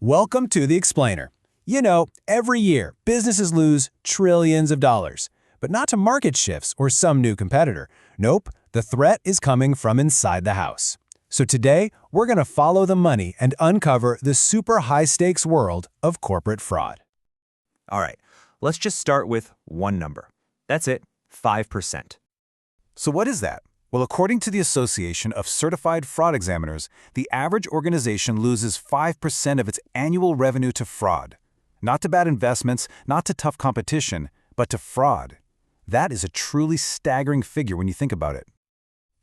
Welcome to The Explainer. You know, every year, businesses lose trillions of dollars. But not to market shifts or some new competitor. Nope, the threat is coming from inside the house. So today, we're going to follow the money and uncover the super high-stakes world of corporate fraud. All right, let's just start with one number. That's it, 5%. So what is that? Well, according to the Association of Certified Fraud Examiners, the average organization loses 5% of its annual revenue to fraud. Not to bad investments, not to tough competition, but to fraud. That is a truly staggering figure when you think about it.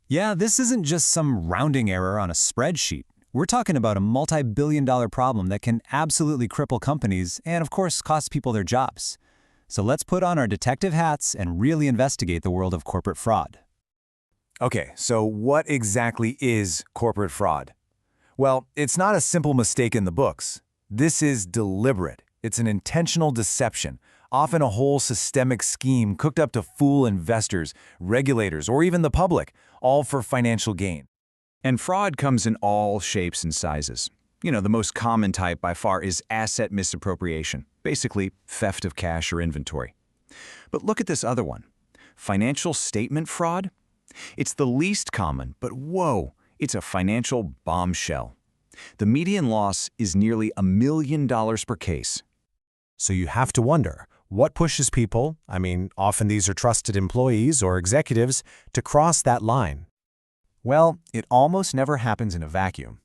Yeah, this isn't just some rounding error on a spreadsheet. We're talking about a multi-billion-dollar problem that can absolutely cripple companies and, of course, cost people their jobs. So let's put on our detective hats and really investigate the world of corporate fraud. Okay, so what exactly is corporate fraud? Well, it's not a simple mistake in the books. This is deliberate. It's an intentional deception, often a whole systemic scheme cooked up to fool investors, regulators, or even the public, all for financial gain. And fraud comes in all shapes and sizes. You know, the most common type by far is asset misappropriation, basically theft of cash or inventory. But look at this other one, financial statement fraud. It's the least common, but whoa, it's a financial bombshell. The median loss is nearly $1 million per case. So you have to wonder, what pushes people, often these are trusted employees or executives, to cross that line? Well, it almost never happens in a vacuum.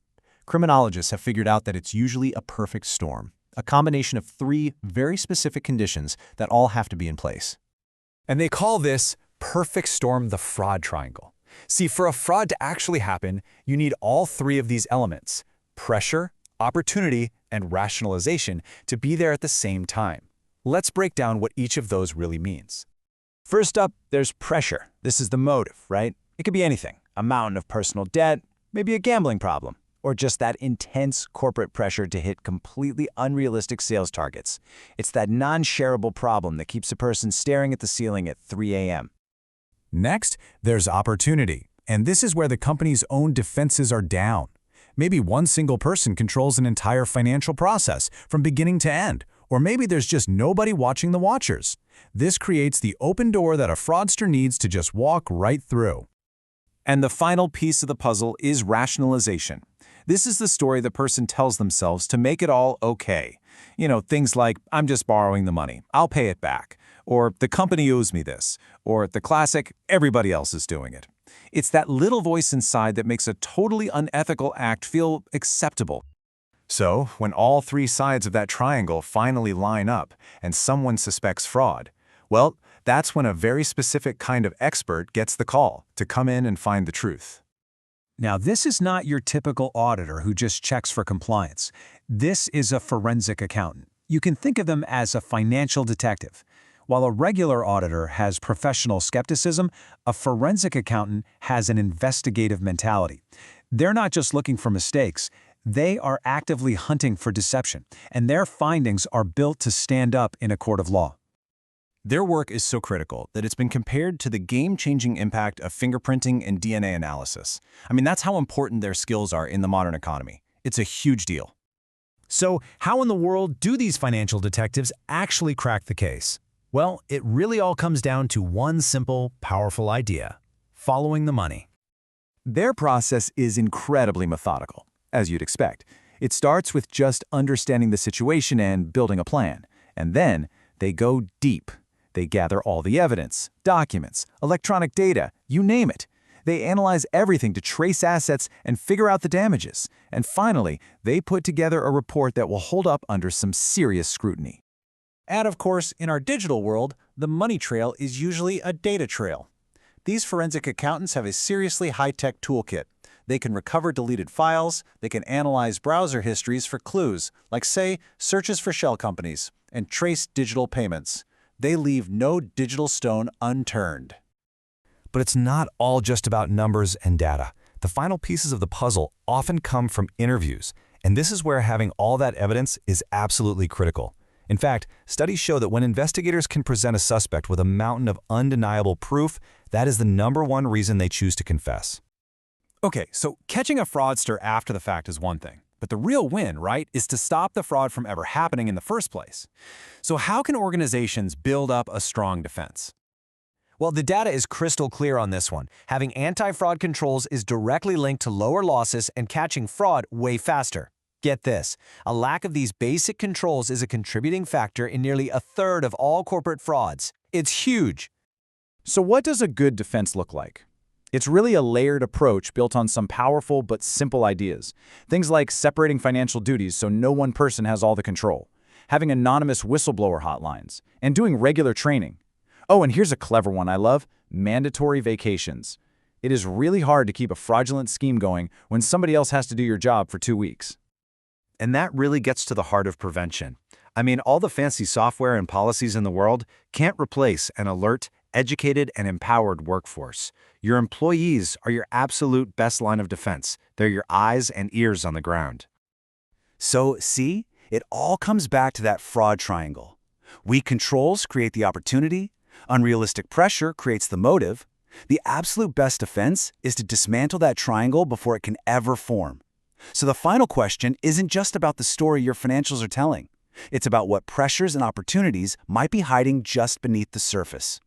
Criminologists have figured out that it's usually a perfect storm, a combination of 3 very specific conditions that all have to be in place. And they call this perfect storm the fraud triangle. See, for a fraud to actually happen, you need all 3 of these elements: pressure, opportunity, and rationalization to be there at the same time. Let's break down what each of those really means. First up, there's pressure. This is the motive, right? It could be anything: a mountain of personal debt, maybe a gambling problem, or just that intense corporate pressure to hit completely unrealistic sales targets. It's that non-shareable problem that keeps a person staring at the ceiling at 3 a.m. Next, there's opportunity, and this is where the company's own defenses are down. Maybe one single person controls an entire financial process from beginning to end, or maybe there's just nobody watching the watchers. This creates the open door that a fraudster needs to just walk right through. And the final piece of the puzzle is rationalization. This is the story the person tells themselves to make it all okay. You know, things like, I'm just borrowing the money, I'll pay it back. Or the company owes me this. Or the classic, everybody else is doing it. It's that little voice inside that makes a totally unethical act feel acceptable. So, when all 3 sides of that triangle finally line up and someone suspects fraud, well, that's when a very specific kind of expert gets the call to come in and find the truth. Now, this is not your typical auditor who just checks for compliance. This is a forensic accountant. You can think of them as a financial detective. While a regular auditor has professional skepticism, a forensic accountant has an investigative mentality. They're not just looking for mistakes, they are actively hunting for deception, and their findings are built to stand up in a court of law. Their work is so critical that it's been compared to the game-changing impact of fingerprinting and DNA analysis. That's how important their skills are in the modern economy. It's a huge deal. So, how in the world do these financial detectives actually crack the case? Well, it really all comes down to one simple, powerful idea: following the money. Their process is incredibly methodical, as you'd expect. It starts with just understanding the situation and building a plan. And then they go deep. They gather all the evidence, documents, electronic data, you name it. They analyze everything to trace assets and figure out the damages. And finally, they put together a report that will hold up under some serious scrutiny. And of course, in our digital world, the money trail is usually a data trail. These forensic accountants have a seriously high-tech toolkit. They can recover deleted files, they can analyze browser histories for clues, like say, searches for shell companies, and trace digital payments. They leave no digital stone unturned. But it's not all just about numbers and data. The final pieces of the puzzle often come from interviews, and this is where having all that evidence is absolutely critical. In fact, studies show that when investigators can present a suspect with a mountain of undeniable proof, that is the #1 reason they choose to confess. Okay, so catching a fraudster after the fact is one thing. But the real win, right, is to stop the fraud from ever happening in the first place. So how can organizations build up a strong defense? Well, the data is crystal clear on this one. Having anti-fraud controls is directly linked to lower losses and catching fraud way faster. Get this, a lack of these basic controls is a contributing factor in nearly a third of all corporate frauds. It's huge. So what does a good defense look like? It's really a layered approach built on some powerful but simple ideas. Things like separating financial duties so no one person has all the control, having anonymous whistleblower hotlines, and doing regular training. Oh, and here's a clever one I love, mandatory vacations. It is really hard to keep a fraudulent scheme going when somebody else has to do your job for 2 weeks. And that really gets to the heart of prevention. I mean, all the fancy software and policies in the world can't replace an alert, educated, and empowered workforce. Your employees are your absolute best line of defense. They're your eyes and ears on the ground. So, see, it all comes back to that fraud triangle. Weak controls create the opportunity. Unrealistic pressure creates the motive. The absolute best defense is to dismantle that triangle before it can ever form. So the final question isn't just about the story your financials are telling. It's about what pressures and opportunities might be hiding just beneath the surface.